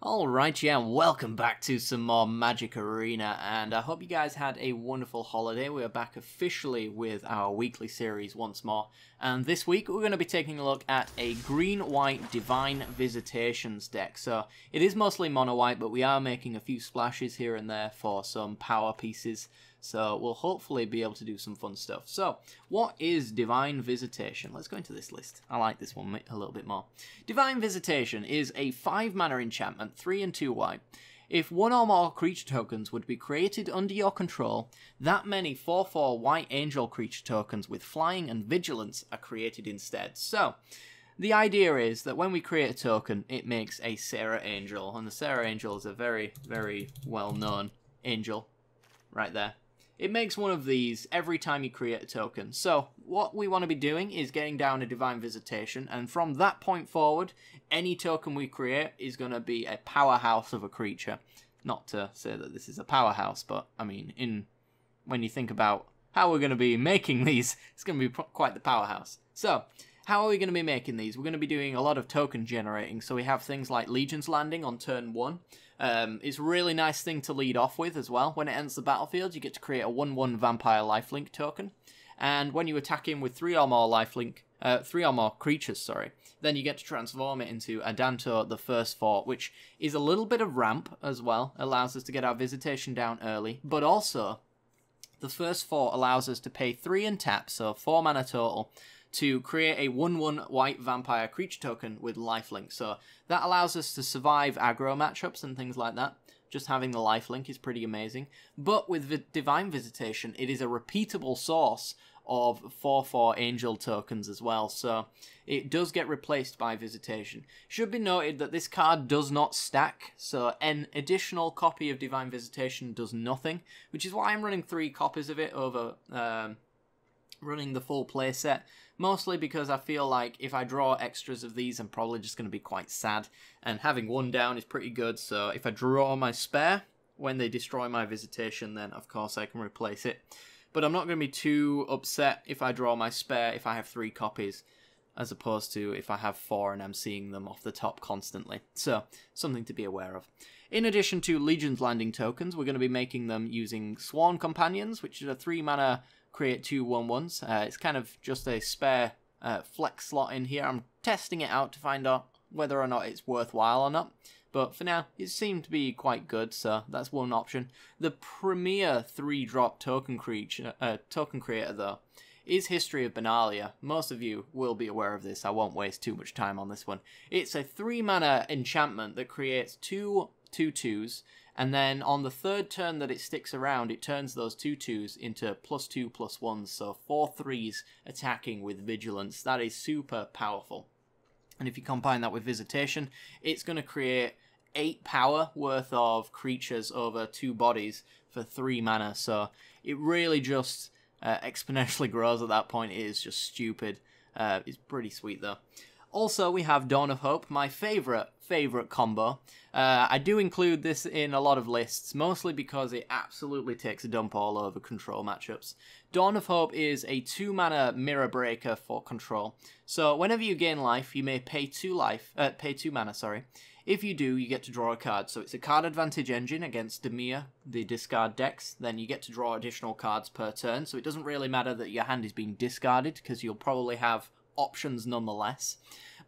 Alright, yeah, welcome back to some more Magic Arena, and I hope you guys had a wonderful holiday. We are back officially with our weekly series once more, and this week we're going to be taking a look at a green-white Divine Visitations deck. So, it is mostly mono-white, but we are making a few splashes here and there for some power pieces, so we'll hopefully be able to do some fun stuff. So, what is Divine Visitation? Let's go into this list. I like this one a little bit more. Divine Visitation is a 5-mana enchantment, 3 and 2 white. If one or more creature tokens would be created under your control, that many 4/4 white angel creature tokens with flying and vigilance are created instead. So, the idea is that when we create a token, it makes a Sarah Angel, and the Sarah Angel is a very, very well-known angel right there. It makes one of these every time you create a token. So, what we want to be doing is getting down a Divine Visitation, and from that point forward, any token we create is going to be a powerhouse of a creature. Not to say that this is a powerhouse, but, I mean, when you think about how we're going to be making these, it's going to be quite the powerhouse. So, how are we going to be making these? We're going to be doing a lot of token generating, so we have things like Legion's Landing on turn 1. It's a really nice thing to lead off with as well. When it enters the battlefield, you get to create a 1/1 Vampire Lifelink token, and when you attack him with 3 or more lifelink, 3 or more creatures, sorry, then you get to transform it into Adanto, the First Fort, which is a little bit of ramp as well, allows us to get our Visitation down early, but also the First Fort allows us to pay 3 and tap, so 4 mana total, to create a 1/1 white vampire creature token with lifelink. So that allows us to survive aggro matchups and things like that. Just having the lifelink is pretty amazing. But with Divine Visitation, it is a repeatable source of 4/4 angel tokens as well, so it does get replaced by Visitation. Should be noted that this card does not stack, so an additional copy of Divine Visitation does nothing, which is why I'm running 3 copies of it over running the full playset, mostly because I feel like if I draw extras of these, I'm probably just going to be quite sad, and having 1 down is pretty good, so if I draw my spare when they destroy my Visitation, then of course I can replace it. But I'm not going to be too upset if I draw my spare if I have 3 copies, as opposed to if I have 4 and I'm seeing them off the top constantly. So, something to be aware of. In addition to Legion's Landing tokens, we're going to be making them using Sworn Companions, which is a 3-mana create 2 1/1s. It's kind of just a spare flex slot in here. I'm testing it out to find out whether or not it's worthwhile or not. But for now, it seemed to be quite good, so that's one option. The premier 3-drop token creator, though, is History of Benalia. Most of you will be aware of this. I won't waste too much time on this one. It's a 3-mana enchantment that creates 2 2/2s, and then on the 3rd turn that it sticks around, it turns those 2/2s into +2/+1s, so 4 3s attacking with Vigilance. That is super powerful. And if you combine that with Visitation, it's going to create 8 power worth of creatures over 2 bodies for 3 mana, so it really just exponentially grows at that point. It is just stupid. It's pretty sweet though. Also, we have Dawn of Hope, my favourite combo. I do include this in a lot of lists, mostly because it absolutely takes a dump all over control matchups. Dawn of Hope is a 2-mana mirror breaker for control. So whenever you gain life, you may pay 2 mana, sorry. If you do, you get to draw a card. So it's a card advantage engine against Demir, the discard decks. Then you get to draw additional cards per turn, so it doesn't really matter that your hand is being discarded, because you'll probably have options nonetheless.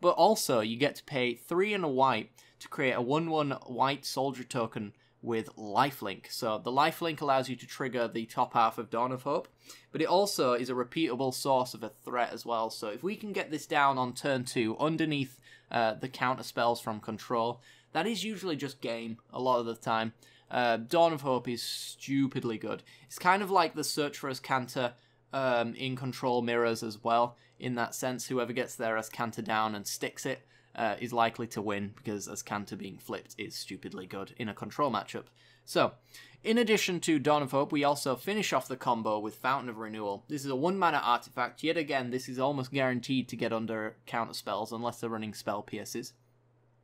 But also, you get to pay 3 and a white to create a 1/1 white soldier token with lifelink. So the lifelink allows you to trigger the top half of Dawn of Hope, but it also is a repeatable source of a threat as well. So if we can get this down on turn 2 underneath the counter spells from control, that is usually just game a lot of the time. Dawn of Hope is stupidly good. It's kind of like the Search for Azcanta in control mirrors as well. In that sense, whoever gets their Azcanta down and sticks it is likely to win, because Azcanta being flipped is stupidly good in a control matchup. So, in addition to Dawn of Hope, we also finish off the combo with Fountain of Renewal. This is a 1-mana artifact. Yet again, this is almost guaranteed to get under counter spells unless they're running spell pierces.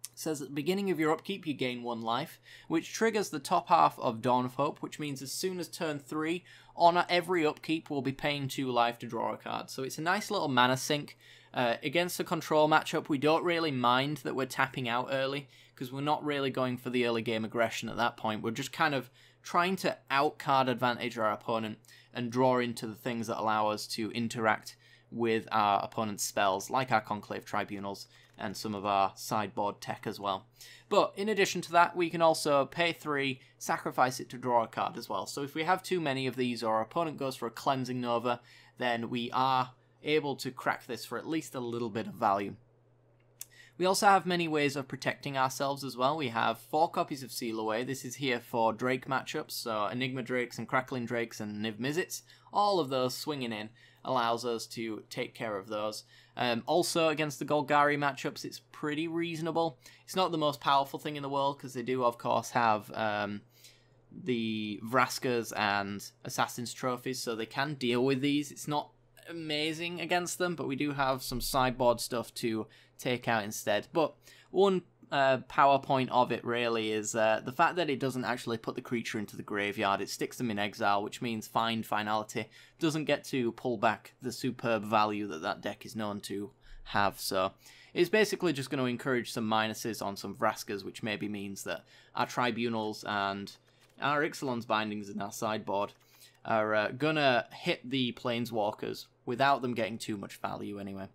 It says at the beginning of your upkeep you gain 1 life, which triggers the top half of Dawn of Hope, which means as soon as turn 3, on every upkeep we'll be paying 2 life to draw a card. So it's a nice little mana sink. Against a control matchup, we don't really mind that we're tapping out early, because we're not really going for the early game aggression at that point. We're just kind of trying to out-card advantage our opponent and draw into the things that allow us to interact with our opponent's spells, like our Conclave Tribunals and some of our sideboard tech as well. But in addition to that, we can also pay 3, sacrifice it to draw a card as well. So if we have too many of these, or our opponent goes for a Cleansing Nova, then we are able to crack this for at least a little bit of value. We also have many ways of protecting ourselves as well. We have 4 copies of Seal Away. This is here for Drake matchups, so Enigma Drakes and Crackling Drakes and Niv Mizzets. All of those swinging in allows us to take care of those. Also, against the Golgari matchups, it's pretty reasonable. It's not the most powerful thing in the world, because they do, of course, have the Vraskas and Assassin's Trophies, so they can deal with these. It's not amazing against them, but we do have some sideboard stuff to take out instead. But one PowerPoint of it really is the fact that it doesn't actually put the creature into the graveyard. It sticks them in exile, which means finality doesn't get to pull back the superb value that that deck is known to have. So it's basically just going to encourage some minuses on some Vraskas, which maybe means that our Tribunals and our Ixalan's Bindings in our sideboard are gonna hit the Planeswalkers without them getting too much value anyway.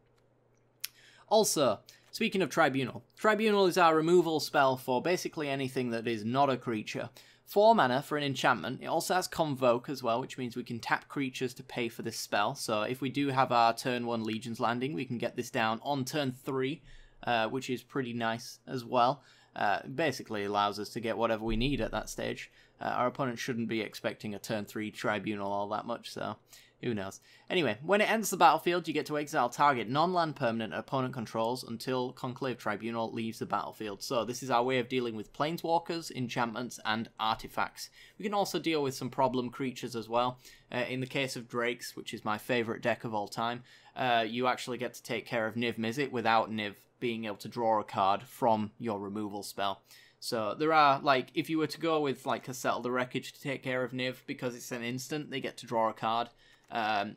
Also, speaking of Tribunal, Tribunal is our removal spell for basically anything that is not a creature. 4 mana for an enchantment. It also has Convoke as well, which means we can tap creatures to pay for this spell. So if we do have our turn 1 Legion's Landing, we can get this down on turn 3, which is pretty nice as well. Basically allows us to get whatever we need at that stage. Our opponent shouldn't be expecting a turn 3 Tribunal all that much, so who knows. Anyway, when it enters the battlefield, you get to exile target non-land permanent opponent controls until Conclave Tribunal leaves the battlefield. So this is our way of dealing with Planeswalkers, enchantments, and artifacts. We can also deal with some problem creatures as well. In the case of Drakes, which is my favourite deck of all time, you actually get to take care of Niv Mizzet without Niv being able to draw a card from your removal spell. So there are, like, if you were to go with, like, a Settle the Wreckage to take care of Niv, because it's an instant, they get to draw a card.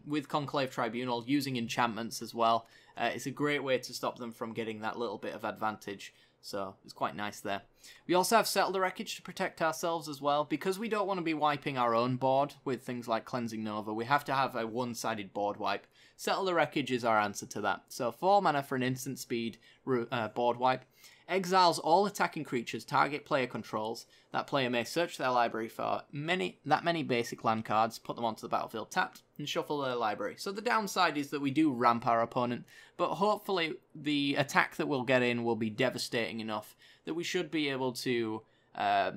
With Conclave Tribunal, using enchantments as well, it's a great way to stop them from getting that little bit of advantage. So it's quite nice there. We also have Settle the Wreckage to protect ourselves as well. Because we don't want to be wiping our own board with things like Cleansing Nova, we have to have a one-sided board wipe. Settle the Wreckage is our answer to that. So 4 mana for an instant speed board wipe. Exiles all attacking creatures target player controls. That player may search their library for many basic land cards, put them onto the battlefield tapped, and shuffle their library. So the downside is that we do ramp our opponent, but hopefully the attack that we'll get in will be devastating enough that we should be able to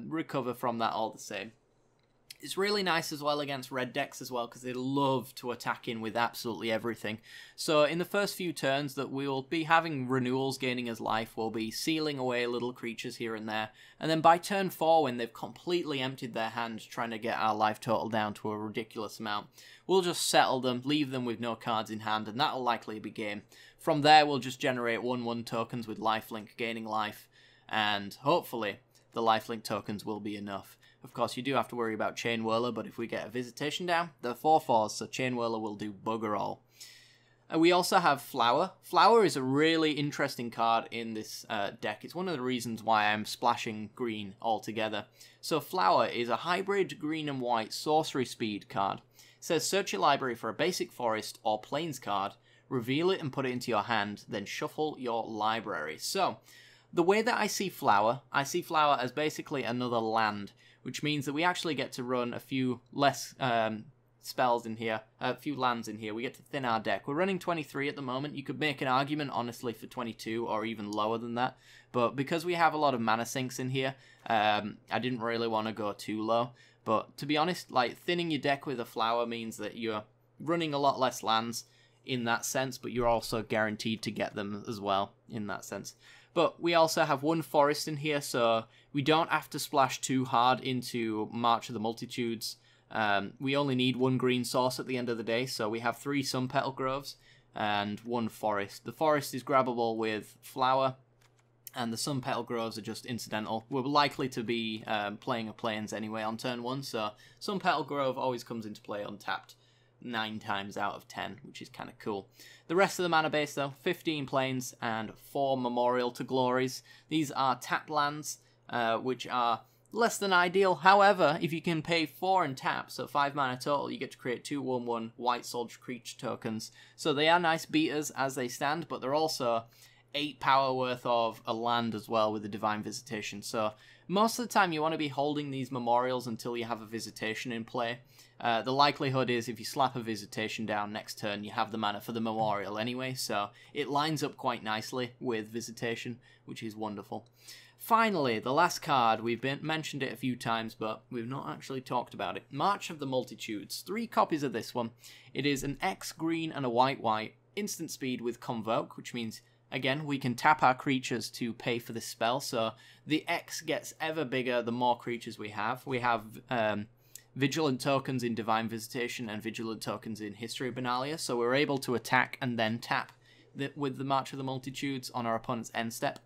recover from that all the same. It's really nice as well against red decks as well, because they love to attack in with absolutely everything. So in the first few turns that we'll be having renewals gaining as life, we'll be sealing away little creatures here and there. And then by turn 4, when they've completely emptied their hand trying to get our life total down to a ridiculous amount, we'll just settle them, leave them with no cards in hand, and that'll likely be game. From there, we'll just generate 1/1 tokens with lifelink gaining life, and hopefully the lifelink tokens will be enough. Of course, you do have to worry about Chain Whirler, but if we get a Visitation down, they're 4/4s, so Chain Whirler will do bugger all. We also have Flower. Flower is a really interesting card in this deck. It's one of the reasons why I'm splashing green altogether. So Flower is a hybrid green and white sorcery speed card. It says search your library for a basic forest or plains card, reveal it and put it into your hand, then shuffle your library. So the way that I see Flower as basically another land, which means that we actually get to run a few less spells in here, a few lands in here. We get to thin our deck. We're running 23 at the moment. You could make an argument, honestly, for 22 or even lower than that. But because we have a lot of mana sinks in here, I didn't really want to go too low. But to be honest, like, thinning your deck with a Flower means that you're running a lot less lands in that sense, but you're also guaranteed to get them as well in that sense. But we also have 1 forest in here, so we don't have to splash too hard into March of the Multitudes. We only need 1 green source at the end of the day, so we have 3 Sun Petal Groves and 1 forest. The forest is grabbable with Flower, and the Sun Petal Groves are just incidental. We're likely to be playing a Plains anyway on turn 1, so Sun Petal Grove always comes into play untapped. 9 times out of 10, which is kind of cool. The rest of the mana base, though, 15 plains and 4 Memorial to Glories. These are tap lands, which are less than ideal. However, if you can pay 4 and tap, so 5 mana total, you get to create 2 1/1 White Soldier creature tokens. So they are nice beaters as they stand, but they're also 8 power worth of a land as well with the Divine Visitation. So most of the time you want to be holding these Memorials until you have a Visitation in play. The likelihood is if you slap a Visitation down next turn, you have the mana for the Memorial anyway, so it lines up quite nicely with Visitation, which is wonderful. Finally, the last card, we've mentioned it a few times, but we've not actually talked about it. March of the Multitudes. 3 copies of this one. It is an X green and a white, instant speed with Convoke, which means, again, we can tap our creatures to pay for this spell, so the X gets ever bigger the more creatures we have. We have Vigilant tokens in Divine Visitation and Vigilant tokens in History of Benalia, so we're able to attack and then tap with the March of the Multitudes on our opponent's end step.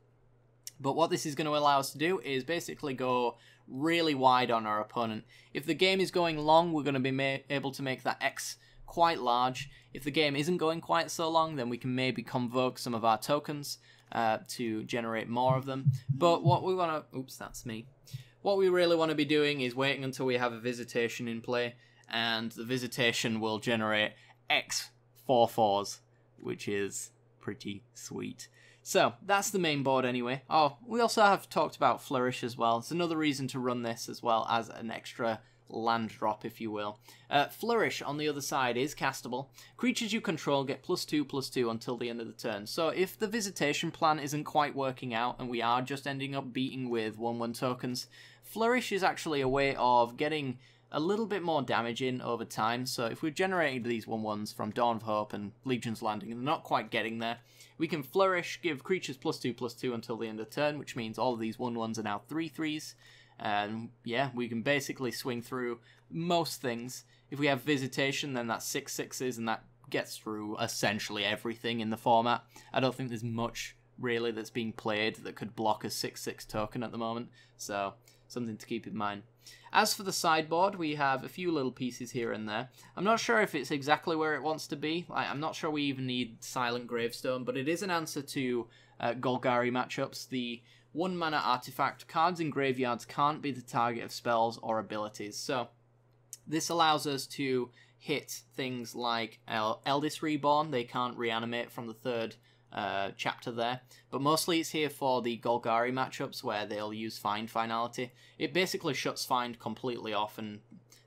But what this is going to allow us to do is basically go really wide on our opponent. If the game is going long, we're going to be able to make that X quite large. If the game isn't going quite so long, then we can maybe convoke some of our tokens to generate more of them. But what we want to... Oops, that's me. What we really want to be doing is waiting until we have a Visitation in play, and the Visitation will generate X 4/4s, which is pretty sweet. So, that's the main board anyway. Oh, we also have talked about Flourish as well. It's another reason to run this as well as an extra land drop, if you will. Flourish, on the other side, is castable. Creatures you control get +2/+2 until the end of the turn. So if the Visitation plan isn't quite working out and we are just ending up beating with 1/1 tokens, Flourish is actually a way of getting a little bit more damage in over time. So if we've generated these 1/1s from Dawn of Hope and Legion's Landing and they're not quite getting there, we can Flourish, give creatures +2/+2 until the end of the turn, which means all of these 1/1s are now 3/3s. And yeah, we can basically swing through most things. If we have Visitation, then that's 6/6s, and that gets through essentially everything in the format. I don't think there's much really that's being played that could block a 6/6 token at the moment, so something to keep in mind. As for the sideboard, we have a few little pieces here and there. I'm not sure if it's exactly where it wants to be. I'm not sure we even need Silent Gravestone, but it is an answer to Golgari matchups. The 1 mana artifact, cards in graveyards can't be the target of spells or abilities. So this allows us to hit things like Eldest Reborn. They can't reanimate from the 3rd chapter there, but mostly it's here for the Golgari matchups where they'll use Find Finality. It basically shuts Find completely off, and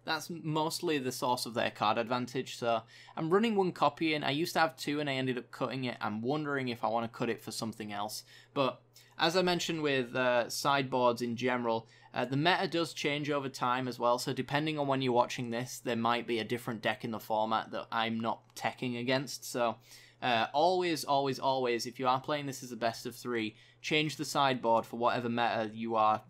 that's mostly the source of their card advantage. So I'm running 1 copy in. I used to have 2 and I ended up cutting it. I'm wondering if I want to cut it for something else, but as I mentioned with sideboards in general, the meta does change over time as well, so depending on when you're watching this, there might be a different deck in the format that I'm not teching against. So always, if you are playing this as a best of 3, change the sideboard for whatever meta you are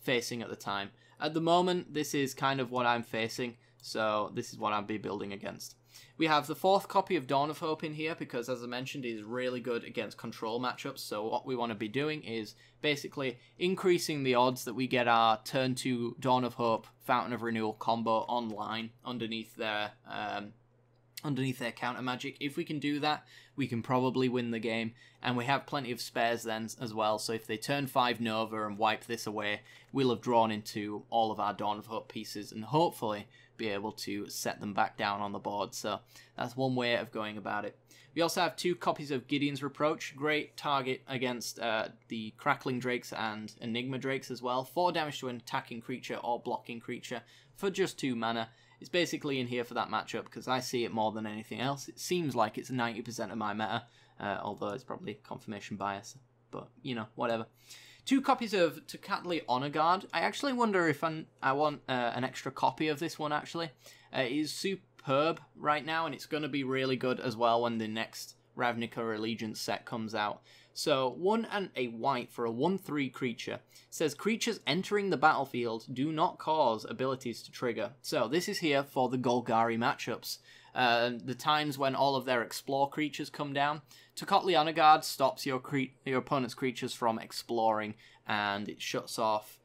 facing at the time. At the moment, this is kind of what I'm facing, so this is what I'll be building against. We have the 4th copy of Dawn of Hope in here because, as I mentioned, it is really good against control matchups. So what we want to be doing is basically increasing the odds that we get our turn 2 Dawn of Hope Fountain of Renewal combo online underneath their counter magic. If we can do that, we can probably win the game, and we have plenty of spares then as well. So if they turn 5 Nova and wipe this away, we'll have drawn into all of our Dawn of Hope pieces and hopefully be able to set them back down on the board. So that's one way of going about it. We also have 2 copies of Gideon's Reproach. Great target against the Crackling Drakes and Enigma Drakes as well. 4 damage to an attacking creature or blocking creature for just 2 mana. It's basically in here for that matchup because I see it more than anything else. It seems like it's 90% of my meta, although it's probably confirmation bias, but you know, whatever. 2 copies of Tocatli Honor Guard. I actually wonder if I want an extra copy of this one, actually. It is superb right now, and it's going to be really good as well when the next Ravnica Allegiance set comes out. So 1 and a white for a 1/3 creature. It says creatures entering the battlefield do not cause abilities to trigger. So this is here for the Golgari matchups. The times when all of their explore creatures come down. Tocatli Honor Guard stops your opponent's creatures from exploring, and it shuts off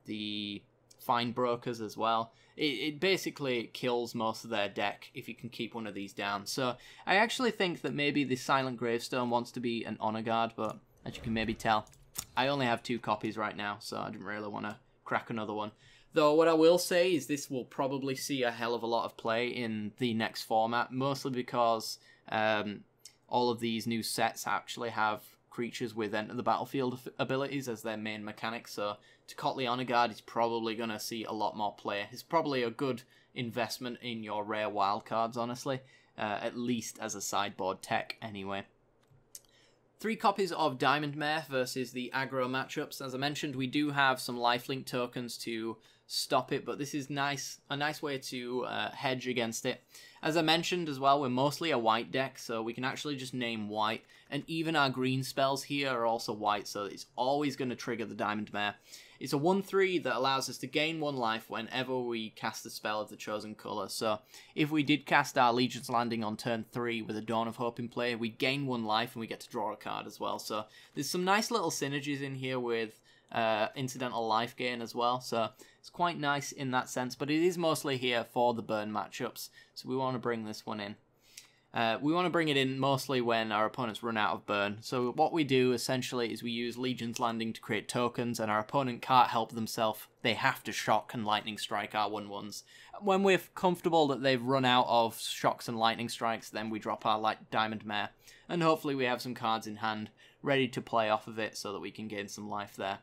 the Find Brokers as well. It basically kills most of their deck if you can keep one of these down. So I actually think that maybe the Silent Gravestone wants to be an honor guard, but as you can maybe tell, I only have 2 copies right now, so I didn't really want to crack another one. Though what I will say is this will probably see a hell of a lot of play in the next format, mostly because all of these new sets actually have creatures with Enter the Battlefield abilities as their main mechanic, so Tocatli Honor Guard is probably going to see a lot more play. It's probably a good investment in your rare wildcards, honestly, at least as a sideboard tech anyway. 3 copies of Diamond Mare versus the aggro matchups. As I mentioned, we do have some lifelink tokens to stop it, but this is a nice way to hedge against it. As I mentioned as well, we're mostly a white deck, so we can actually just name white, and even our green spells here are also white, so it's always going to trigger the Diamond Mare. It's a 1/3 that allows us to gain 1 life whenever we cast a spell of the chosen colour. So if we did cast our Legion's Landing on turn 3 with a Dawn of Hope in play, we gain 1 life and we get to draw a card as well. So there's some nice little synergies in here with incidental life gain as well. So it's quite nice in that sense, but it is mostly here for the burn matchups. So we want to bring this one in. We want to bring it in mostly when our opponents run out of burn. So what we do essentially is we use Legion's Landing to create tokens, and our opponent can't help themselves. They have to shock and lightning strike our 1/1s. When we're comfortable that they've run out of shocks and lightning strikes, then we drop our Diamond Mare, and hopefully we have some cards in hand ready to play off of it so that we can gain some life there.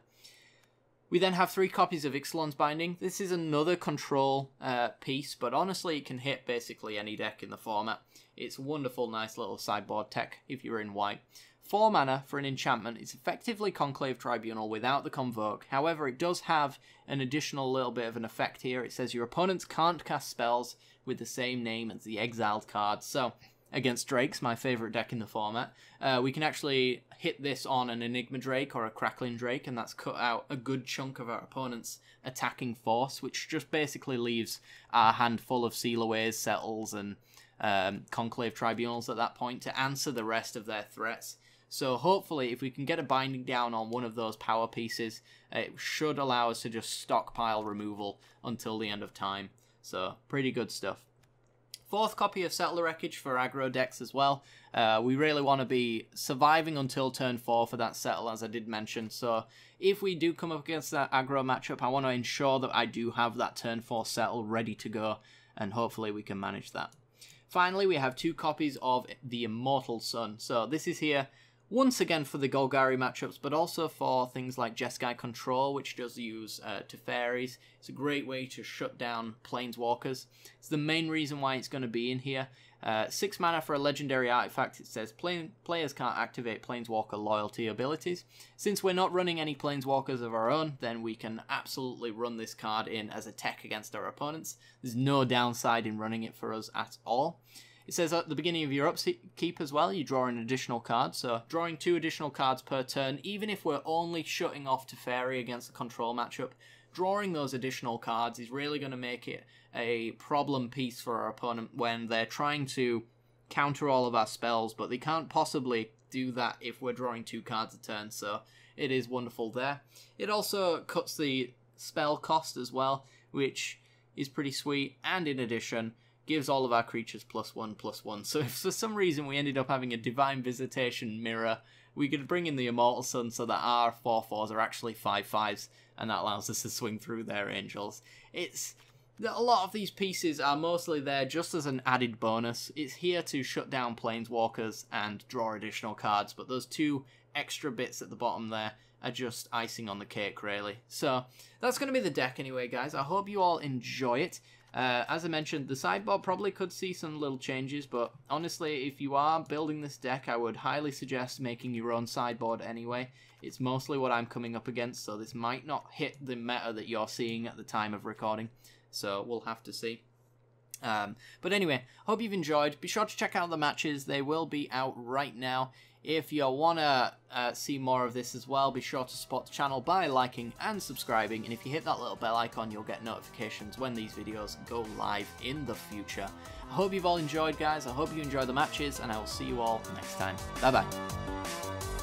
We then have 3 copies of Ixalan's Binding. This is another control piece, but honestly it can hit basically any deck in the format. It's a wonderful, nice little sideboard tech if you're in white. 4 mana for an enchantment. It's effectively Conclave Tribunal without the Convoke. However, it does have an additional little bit of an effect here. It says your opponents can't cast spells with the same name as the exiled card. So against Drakes, my favourite deck in the format, we can actually hit this on an Enigma Drake or a Crackling Drake, and that's cut out a good chunk of our opponent's attacking force, which just basically leaves our hand full of Sealaways, Settles, and Conclave Tribunals at that point to answer the rest of their threats. So hopefully if we can get a binding down on one of those power pieces, it should allow us to just stockpile removal until the end of time. So pretty good stuff. 4th copy of Settler Wreckage for aggro decks as well. We really want to be surviving until turn 4 for that settle, as I did mention. So if we do come up against that aggro matchup, I want to ensure that I do have that turn 4 settle ready to go, and hopefully we can manage that. Finally, we have 2 copies of the Immortal Sun. So this is here once again for the Golgari matchups, but also for things like Jeskai Control, which does use Teferis. It's a great way to shut down Planeswalkers. It's the main reason why it's going to be in here. 6 mana for a legendary artifact. It says players can't activate Planeswalker loyalty abilities. Since we're not running any Planeswalkers of our own, then we can absolutely run this card in as a tech against our opponents. There's no downside in running it for us at all. It says at the beginning of your upkeep as well, you draw an additional card. So drawing 2 additional cards per turn, even if we're only shutting off Teferi against the control matchup, drawing those additional cards is really going to make it a problem piece for our opponent when they're trying to counter all of our spells, but they can't possibly do that if we're drawing 2 cards a turn. So it is wonderful there. It also cuts the spell cost as well, which is pretty sweet, and in addition gives all of our creatures +1/+1. So if for some reason we ended up having a Divine Visitation mirror, we could bring in the Immortal Sun so that our 4/4s are actually 5/5s, and that allows us to swing through their angels. A lot of these pieces are mostly there just as an added bonus. It's here to shut down Planeswalkers and draw additional cards, but those 2 extra bits at the bottom there are just icing on the cake, really. So that's going to be the deck anyway, guys. I hope you all enjoy it. As I mentioned, the sideboard probably could see some little changes, but honestly, if you are building this deck, I would highly suggest making your own sideboard anyway. It's mostly what I'm coming up against, so this might not hit the meta that you're seeing at the time of recording, so we'll have to see. But anyway, hope you've enjoyed. Be sure to check out the matches. They will be out right now. If you want to see more of this as well, be sure to support the channel by liking and subscribing. And if you hit that little bell icon, you'll get notifications when these videos go live in the future. I hope you've all enjoyed, guys. I hope you enjoy the matches, and I will see you all next time. Bye-bye.